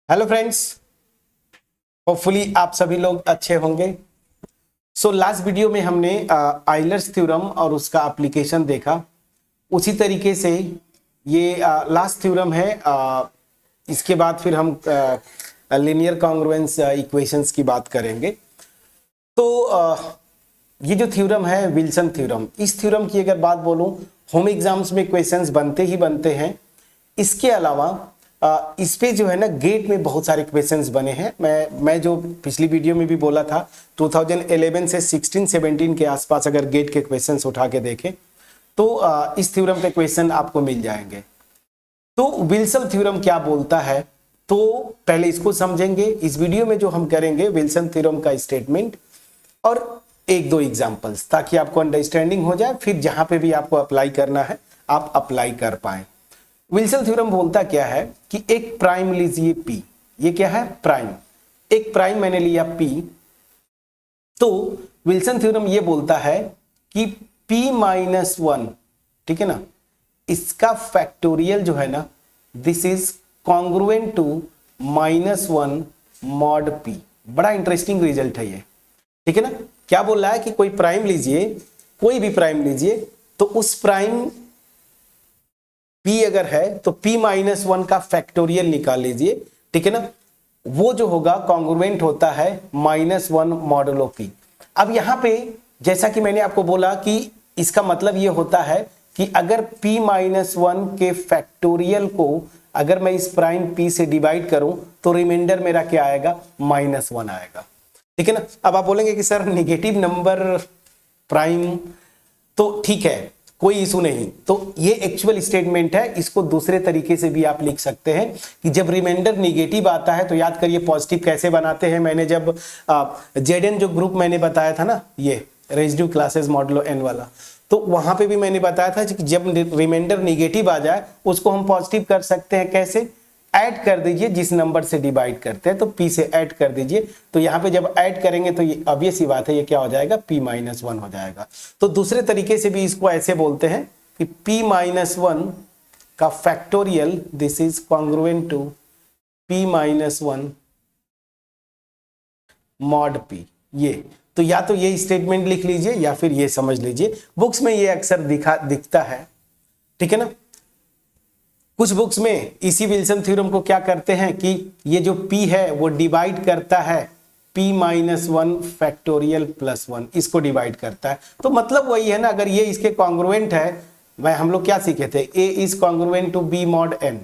Hello friends, hopefully आप सभी लोग अच्छे होंगे। लास्ट वीडियो में हमने आइलर्स थ्योरम और उसका एप्लीकेशन देखा। उसी तरीके से ये लास्ट थ्योरम है। इसके बाद फिर हम लीनियर कॉन्ग्रुएंस इक्वेशंस की बात करेंगे। ये जो थ्योरम है विल्सन थ्योरम, इस थ्योरम की अगर बात बोलूं, होम एग्जाम्स में क्वेश्चंस बनते ही बनते हैं। इसके अलावा इस पे जो है ना गेट में बहुत सारे क्वेश्चंस बने हैं। मैं जो पिछली वीडियो में भी बोला था 2011 से 16-17 के आसपास अगर गेट के क्वेश्चंस उठा के देखें तो इस थ्योरम पे क्वेश्चन आपको मिल जाएंगे। तो विल्सन थ्योरम क्या बोलता है, तो पहले इसको समझेंगे। इस वीडियो में जो हम करेंगे विल्सन थ्योरम का स्टेटमेंट और एक दो एग्जाम्पल्स, ताकि आपको अंडरस्टैंडिंग हो जाए, फिर जहां पे भी आपको अप्लाई करना है आप अप्लाई कर पाए। विल्सन थ्योरम बोलता क्या है कि एक प्राइम लीजिए P। ये क्या है? प्राइम। एक प्राइम मैंने लिया P। तो विल्सन थ्योरम ये बोलता है कि P-1, ठीक है ना, इसका फैक्टोरियल जो है ना, this is congruent to -1 mod P। बड़ा इंटरेस्टिंग रिजल्ट है ये, ठीक है ना। क्या बोल रहा है कि कोई प्राइम लीजिए, कोई भी प्राइम लीजिए, तो उस प्राइम P अगर है तो P-1 का फैक्टोरियल निकाल लीजिए, ठीक है ना। वो जो होगा कॉन्ग्रुएंट होता है -1 मॉडुलो P। अब यहां पे जैसा कि मैंने आपको बोला कि इसका मतलब ये होता है कि अगर P-1 के फैक्टोरियल को अगर मैं इस प्राइम P से डिवाइड करूं तो रिमाइंडर मेरा क्या आएगा? -1 आएगा, ठीक है ना। अब आप बोलेंगे कि सर निगेटिव नंबर प्राइम, तो ठीक है, कोई इशू नहीं। तो ये एक्चुअल स्टेटमेंट है, इसको दूसरे तरीके से भी आप लिख सकते हैं कि जब रिमाइंडर निगेटिव आता है तो याद करिए पॉजिटिव कैसे बनाते हैं। मैंने जब जेडन जो ग्रुप मैंने बताया था ना, ये रेजिड्यू क्लासेस मॉडुलो n वाला, तो वहां पे भी मैंने बताया था कि जब रिमाइंडर निगेटिव आ जाए उसको हम पॉजिटिव कर सकते हैं। कैसे? ऐड कर दीजिए, जिस नंबर से डिवाइड करते हैं तो P से ऐड कर दीजिए। तो यहाँ पे जब ऐड करेंगे तो ये ऑब्वियस ही बात है, ये क्या हो जाएगा? P-1 हो जाएगा। तो दूसरे तरीके से भी इसको ऐसे बोलते हैं कि P-1 का factorial this is congruent to P-1 mod P। ये तो या तो ये स्टेटमेंट लिख लीजिए या फिर ये समझ लीजिए। बुक्स में ये अक्सर दिखता है, ठीक है ना। कुछ बुक्स में इसी विल्सन थ्योरम को क्या करते हैं कि ये जो P है वो डिवाइड करता है P-1 फैक्टोरियल +1, इसको डिवाइड करता है। तो मतलब वही है ना, अगर ये इसके कॉन्ग्रुएंट है, हम लोग क्या सीखे थे? A is congruent to B mod n।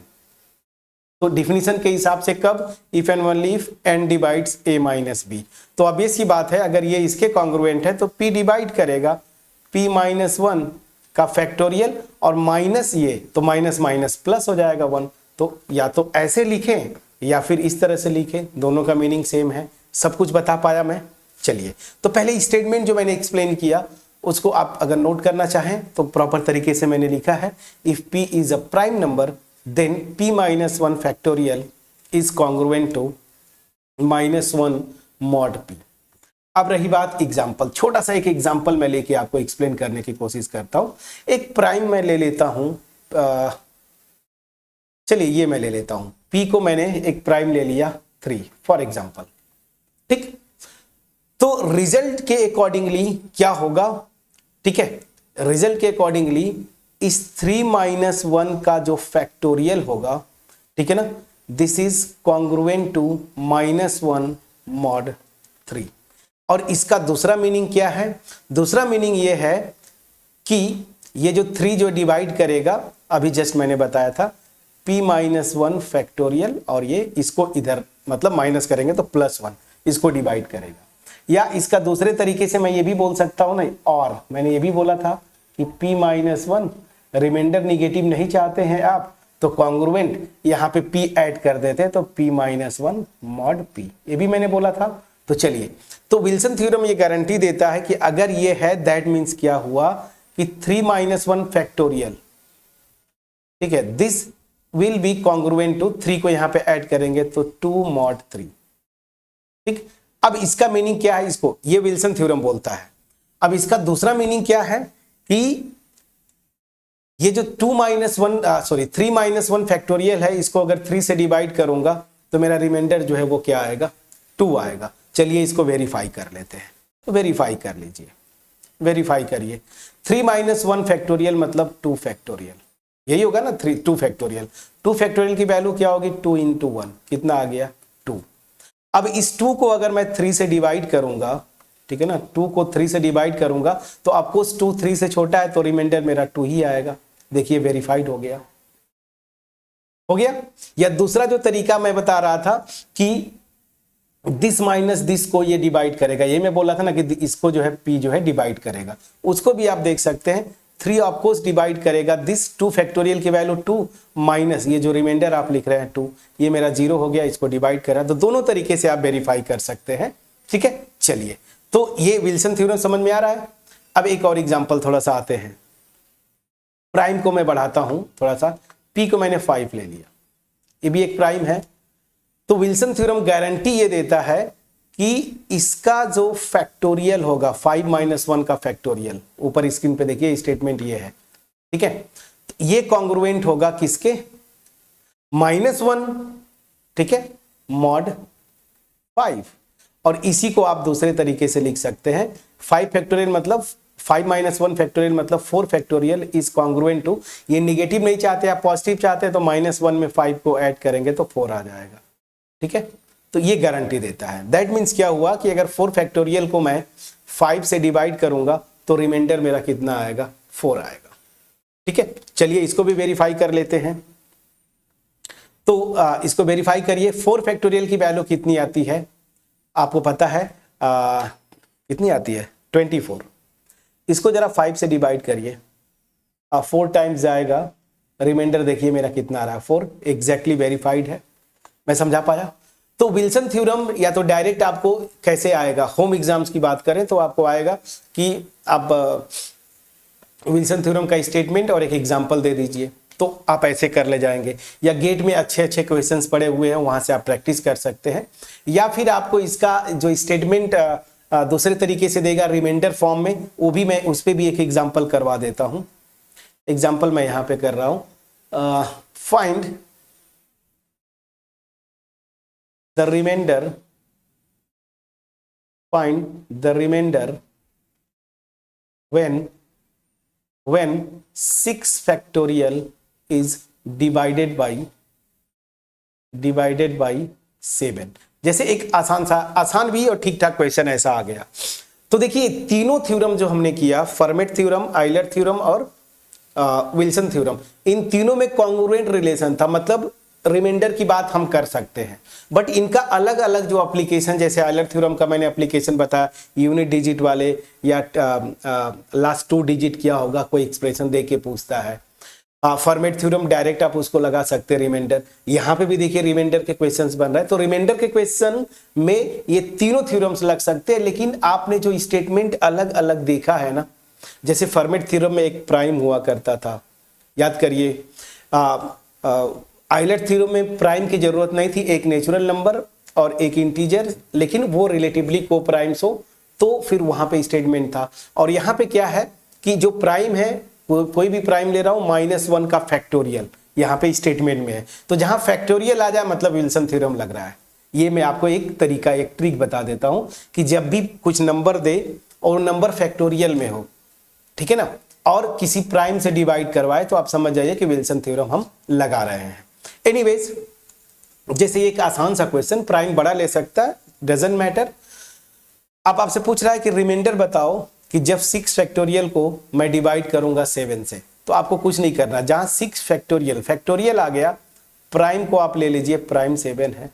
तो डिफिनीशन के हिसाब से कब? If and only if n divides A - B। तो ऑब्वियस सी बात है, अगर ये इसके कॉन्ग्रुएंट है तो P डिवाइड करेगा P-1 का फैक्टोरियल और माइनस ये, तो माइनस माइनस प्लस हो जाएगा 1। तो या तो ऐसे लिखें या फिर इस तरह से लिखें, दोनों का मीनिंग सेम है। सब कुछ बता पाया मैं? चलिए, तो पहले स्टेटमेंट जो मैंने एक्सप्लेन किया उसको आप अगर नोट करना चाहें तो प्रॉपर तरीके से मैंने लिखा है, if P is a prime number then P-1 factorial is congruent to -1 mod P। अब रही बात एग्जाम्पल, छोटा सा एक एग्जाम्पल मैं लेके आपको एक्सप्लेन करने की कोशिश करता हूं। एक प्राइम मैं ले लेता हूं, चलिए ये मैं ले लेता हूं, P को मैंने एक प्राइम ले लिया 3 फॉर एग्जाम्पल, ठीक। तो रिजल्ट के अकॉर्डिंगली क्या होगा? ठीक है, रिजल्ट के अकॉर्डिंगली इस 3-1 का जो फैक्टोरियल होगा, ठीक है ना, this is congruent to -1 mod 3। और इसका दूसरा मीनिंग क्या है? दूसरा मीनिंग ये है कि ये जो 3 जो डिवाइड करेगा, अभी जस्ट मैंने बताया था P-1 फैक्टोरियल, और ये इसको इधर मतलब माइनस करेंगे तो +1, इसको डिवाइड करेगा। या इसका दूसरे तरीके से मैं ये भी बोल सकता हूं ना, और मैंने ये भी बोला था कि P-1 रिमाइंडर निगेटिव नहीं चाहते हैं आप, तो कॉन्ग्रुएंट यहाँ पे P ऐड कर देते तो P-1 mod P, ये भी मैंने बोला था। तो चलिए, तो विल्सन थ्योरम ये गारंटी देता है कि अगर ये है, दैट मींस क्या हुआ कि 3-1 फैक्टोरियल, ठीक है, this will be congruent to 3 को यहां पे ऐड करेंगे तो 2 mod 3, ठीक। अब इसका मीनिंग क्या है? इसको ये विल्सन थ्योरम बोलता है। अब इसका दूसरा मीनिंग क्या है कि ये जो 3-1 फैक्टोरियल है, इसको अगर 3 से डिवाइड करूंगा तो मेरा रिमाइंडर जो है वो क्या आएगा, 2 आएगा। चलिए इसको वेरीफाई कर लेते हैं, तो वेरीफाई कर लीजिए, वेरीफाई करिए। 3 - 1 फैक्टोरियल मतलब 2 फैक्टोरियल, यही होगा ना 2 फैक्टोरियल। 2 फैक्टोरियल की वैल्यू क्या होगी, 2 × 1 कितना आ गया, 2। अब इस 2 को अगर मैं 3 से डिवाइड करूंगा, ठीक है ना, 2 को 3 से डिवाइड करूंगा तो आपको 2 3 से छोटा है तो रिमाइंडर मेरा 2 ही आएगा। देखिए वेरीफाइड हो गया, हो गया। या दूसरा जो तरीका मैं बता रहा था कि दिस माइनस दिस को ये डिवाइड करेगा, ये मैं बोला था ना कि इसको जो है p जो है डिवाइड करेगा, उसको भी आप देख सकते हैं। 3 ऑफकोर्स डिवाइड करेगा दिस 2 फैक्टोरियल की वैल्यू 2 माइनस ये जो रिमाइंडर आप लिख रहे हैं 2, ये मेरा 0 हो गया, इसको डिवाइड करा। तो दोनों तरीके से आप वेरीफाई कर सकते हैं, ठीक है। चलिए, तो ये विल्सन थ्योरम समझ में आ रहा है। अब एक और एग्जांपल थोड़ा सा आते हैं। प्राइम को मैं बढ़ाता हूं थोड़ा सा, p को मैंने 5 ले लिया, ये भी एक प्राइम है। तो विल्सन थ्योरम गारंटी ये देता है कि इसका जो फैक्टोरियल होगा 5 - 1 का फैक्टोरियल, ऊपर स्क्रीन पे देखिए स्टेटमेंट ये है, ठीक है। तो ये कॉन्ग्रुएंट होगा किसके, -1, ठीक है, मॉड 5। और इसी को आप दूसरे तरीके से लिख सकते हैं, 5 फैक्टोरियल मतलब 5 - 1 फैक्टोरियल मतलब 4 फैक्टोरियल इज कॉन्ग्रुएंट टू, ये निगेटिव नहीं चाहते आप पॉजिटिव चाहते हैं तो -1 में 5 को ऐड करेंगे तो 4 आ जाएगा, ठीक है। तो ये गारंटी देता है। दैट मीन्स क्या हुआ कि अगर 4 फैक्टोरियल को मैं 5 से डिवाइड करूंगा तो रिमाइंडर मेरा कितना आएगा, 4 आएगा, ठीक है। चलिए इसको भी वेरीफाई कर लेते हैं। तो इसको वेरीफाई करिए। 4 फैक्टोरियल की वैल्यू कितनी आती है आपको पता है, कितनी आती है, 24। इसको जरा 5 से डिवाइड करिए, 4 टाइम्स जाएगा, रिमाइंडर देखिए मेरा कितना आ रहा है, 4। एग्जैक्टली वेरीफाइड है। मैं समझा पाया। तो विल्सन थ्योरम या तो डायरेक्ट आपको कैसे आएगा, होम एग्जाम्स की बात करें तो आपको आएगा कि आप विल्सन थ्योरम का स्टेटमेंट और एक एग्जांपल दे दीजिए, तो आप ऐसे कर ले जाएंगे। या गेट में अच्छे अच्छे क्वेश्चंस पड़े हुए हैं, वहां से आप प्रैक्टिस कर सकते हैं। या फिर आपको इसका जो स्टेटमेंट दूसरे तरीके से देगा रिमाइंडर फॉर्म में, वो भी मैं उस पर भी एक एग्जाम्पल करवा देता हूं। एग्जाम्पल मैं यहां पे कर रहा हूं, find the remainder when 6 factorial is divided by 7। जैसे एक आसान भी और ठीक ठाक क्वेश्चन ऐसा आ गया। तो देखिए तीनों थ्योरम जो हमने किया, फर्मेट थ्योरम, आइलर थ्योरम और विल्सन थ्योरम, इन तीनों में कॉन्ग्रुएंट रिलेशन था, मतलब रिमाइंडर की बात हम कर सकते हैं। बट इनका अलग अलग जो एप्लीकेशन, जैसे आइलर थ्योरम का मैंने एप्लीकेशन बताया, यूनिट डिजिट वाले या लास्ट 2 डिजिट क्या होगा कोई एक्सप्रेशन दे के पूछता है। फॉर्मेट थ्योरम डायरेक्ट आप उसको लगा सकते हैं रिमाइंडर। यहाँ पे भी देखिए रिमाइंडर के क्वेश्चंस बन रहा है, तो रिमाइंडर के क्वेश्चन में ये तीनों थ्योरम्स लग सकते हैं। लेकिन आपने जो स्टेटमेंट अलग अलग देखा है ना, जैसे फॉर्मेट थ्योरम में एक प्राइम हुआ करता था, याद करिए। आइलर थ्योरम में प्राइम की जरूरत नहीं थी, एक नेचुरल नंबर और एक इंटीजर, लेकिन वो रिलेटिवली को प्राइम्स हो तो फिर वहां पे स्टेटमेंट था। और यहाँ पे क्या है कि जो प्राइम है, कोई भी प्राइम ले रहा हूं, -1 का फैक्टोरियल यहाँ पे स्टेटमेंट में है, तो जहां फैक्टोरियल आ जाए मतलब विल्सन थ्योरम लग रहा है। ये मैं आपको एक तरीका, एक ट्रिक बता देता हूं कि जब भी कुछ नंबर दे और नंबर फैक्टोरियल में हो, ठीक है ना, और किसी प्राइम से डिवाइड करवाए, तो आप समझ जाइए कि विल्सन थ्योरम हम लगा रहे हैं। एनीवेज, जैसे एक आसान सा क्वेश्चन, प्राइम बड़ा ले सकता है, डजंट मैटर। अब आपसे पूछ रहा है कि रिमाइंडर बताओ कि जब 6 फैक्टोरियल को मैं डिवाइड करूंगा 7 से, तो आपको कुछ नहीं करना। जहां 6 फैक्टोरियल आ गया, प्राइम को आप ले लीजिए, प्राइम 7 है,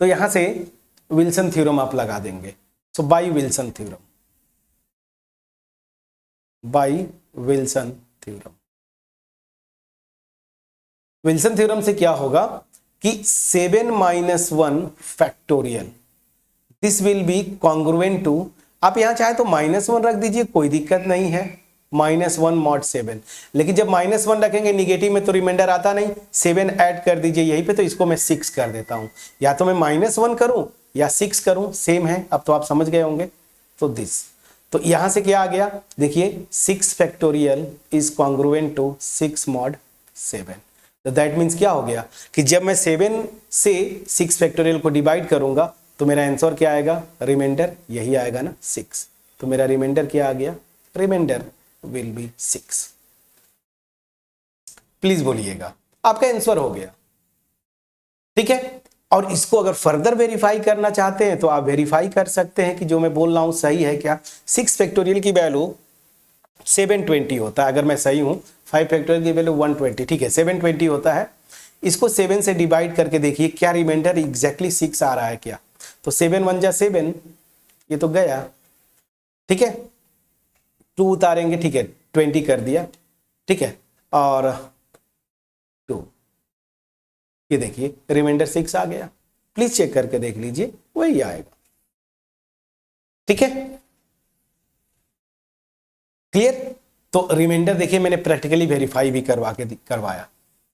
तो यहां से विल्सन थ्योरम आप लगा देंगे। So by Wilson theorem, by Wilson theorem. Wilson theorem से क्या होगा कि 7 - 1 factorial, this will be congruent to, आप यहां चाहे तो -1 रख दीजिए, कोई दिक्कत नहीं है, -1 mod 7। लेकिन जब -1 रखेंगे निगेटिव में तो रिमाइंडर आता नहीं, 7 ऐड कर दीजिए यहीं पे, तो इसको मैं 6 कर देता हूं। या तो मैं -1 करूं या 6 करूं, सेम है। अब तो आप समझ गए होंगे। तो दिस, तो यहां से क्या आ गया, देखिए 6 factorial is congruent to 6 mod 7। तो दैट मीन्स क्या हो गया कि जब मैं 7 से 6 फैक्टोरियल को डिवाइड करूंगा तो मेरा आंसर क्या आएगा, रिमाइंडर यही आएगा ना 6। तो मेरा रिमाइंडर क्या आ गया, रिमाइंडर विल बी 6। प्लीज बोलिएगा, आपका आंसर हो गया। ठीक है, और इसको अगर फर्दर वेरीफाई करना चाहते हैं तो आप वेरीफाई कर सकते हैं कि जो मैं बोल रहा हूं सही है क्या। 6 फैक्टोरियल की वैल्यू 720 होता है, अगर मैं सही हूं। 5 फैक्टोरियल की वैल्यू 120, ठीक है 720 होता है। इसको 7 से डिवाइड करके देखिए क्या रिमाइंडर एग्जैक्टली 6 आ रहा है क्या। तो 7 1 जा 7, ये तो गया, ठीक है 2 उतारेंगे, ठीक है 20 कर दिया, ठीक है, और 2, ये देखिए रिमाइंडर 6 आ गया। प्लीज चेक करके देख लीजिए, वही आएगा। ठीक है, क्लियर। तो रिमाइंडर देखिए मैंने प्रैक्टिकली वेरीफाई भी करवाया,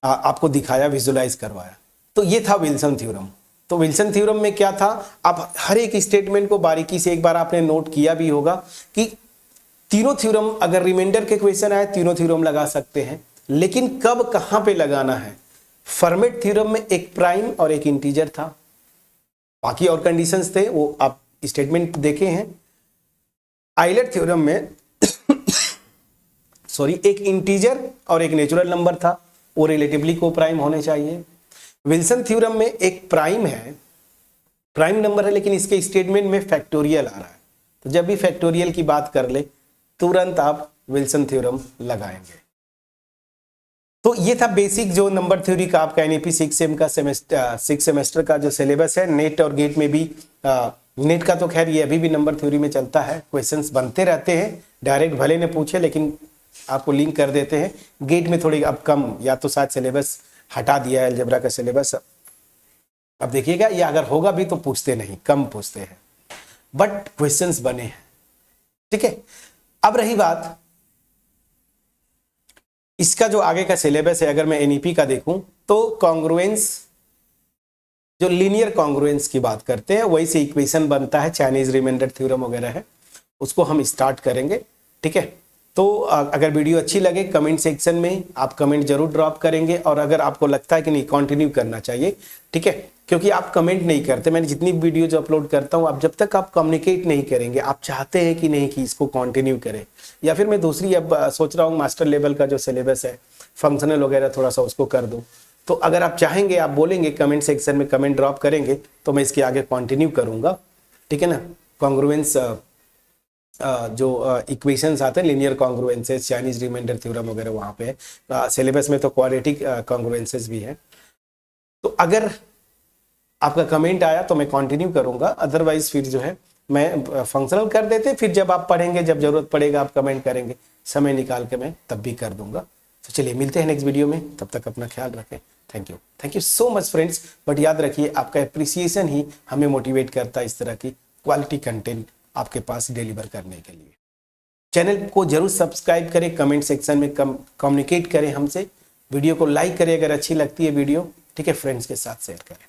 आपको दिखाया, विजुलाइज करवाया। तो ये था विल्सन थ्योरम। तो विल्सन थ्योरम में क्या था, आप हर एक स्टेटमेंट को बारीकी से एक बार आपने नोट किया भी होगा कि तीनों थ्योरम, अगर रिमाइंडर के क्वेश्चन आए तीनों थ्योरम लगा सकते हैं, लेकिन कब कहां पे लगाना है। फर्मेट थ्योरम में एक प्राइम और एक इंटीजर था, बाकी और कंडीशंस थे वो आप स्टेटमेंट देखे हैं। आइलर थ्योरम में सॉरी एक इंटीजर और एक नेचुरल नंबर था, वो रिलेटिवली को प्राइम होने चाहिए। विल्सन थ्योरम में एक प्राइम है, प्राइम नंबर है, लेकिन इसके स्टेटमेंट में फैक्टोरियल आ रहा है। तो जब भी फैक्टोरियल की बात कर ले तुरंत आप विल्सन थ्योरम लगाएंगे। तो ये था बेसिक जो नंबर थ्योरी का आपका एनईपी 6 सेमेस्टर का जो सिलेबस है। नेट और गेट में भी नेट का तो खैर ये अभी भी नंबर थ्योरी में चलता है, क्वेश्चंस बनते रहते हैं, डायरेक्ट भले ने पूछे लेकिन आपको लिंक कर देते हैं। गेट में थोड़ी अब कम, या तो शायद सिलेबस हटा दिया है अलजेब्रा का सिलेबस। अब देखिएगा ये अगर होगा भी तो पूछते नहीं, कम पूछते हैं, बट क्वेश्चंस बने हैं। ठीक है, अब रही बात इसका जो आगे का सिलेबस है, अगर मैं एनईपी का देखूं तो कॉन्ग्रुएंस, जो लीनियर कॉन्ग्रुएंस की बात करते हैं वही से इक्वेशन बनता है, चाइनीज रिमाइंडर थ्योरम वगैरह है, उसको हम स्टार्ट करेंगे। ठीक है, तो अगर वीडियो अच्छी लगे कमेंट सेक्शन में आप कमेंट जरूर ड्रॉप करेंगे, और अगर आपको लगता है कि नहीं कंटिन्यू करना चाहिए, ठीक है, क्योंकि आप कमेंट नहीं करते। मैंने जितनी वीडियो जो अपलोड करता हूं, आप जब तक आप कम्युनिकेट नहीं करेंगे, आप चाहते हैं कि नहीं कि इसको कंटिन्यू करें, या फिर मैं दूसरी अब सोच रहा हूँ मास्टर लेवल का जो सिलेबस है फंक्शनल वगैरह थोड़ा सा उसको कर दूं। तो अगर आप चाहेंगे, आप बोलेंगे कमेंट सेक्शन में, कमेंट ड्रॉप करेंगे तो मैं इसके आगे कंटिन्यू करूंगा। ठीक है ना, कॉन्ग्रुएंस जो इक्वेशंस आते हैं, लीनियर कॉन्ग्रुएंसेस, चाइनीज रिमाइंडर थ्योरम वगैरह वहाँ पे सिलेबस में, तो क्वाड्रेटिक कॉन्ग्रुएंसेस भी है। तो अगर आपका कमेंट आया तो मैं कंटिन्यू करूंगा, अदरवाइज फिर जो है मैं फंक्शनल कर देते, फिर जब आप पढ़ेंगे, जब जरूरत पड़ेगा आप कमेंट करेंगे, समय निकाल के मैं तब भी कर दूंगा। तो चलिए मिलते हैं नेक्स्ट वीडियो में, तब तक अपना ख्याल रखें। Thank you so much friends. But याद रखिए आपका अप्रिसिएशन ही हमें मोटिवेट करता है इस तरह की क्वालिटी कंटेंट आपके पास डिलीवर करने के लिए। चैनल को जरूर सब्सक्राइब करें, कमेंट सेक्शन में कम्युनिकेट करें हमसे, वीडियो को लाइक करें अगर अच्छी लगती है वीडियो, ठीक है, फ्रेंड्स के साथ शेयर करें।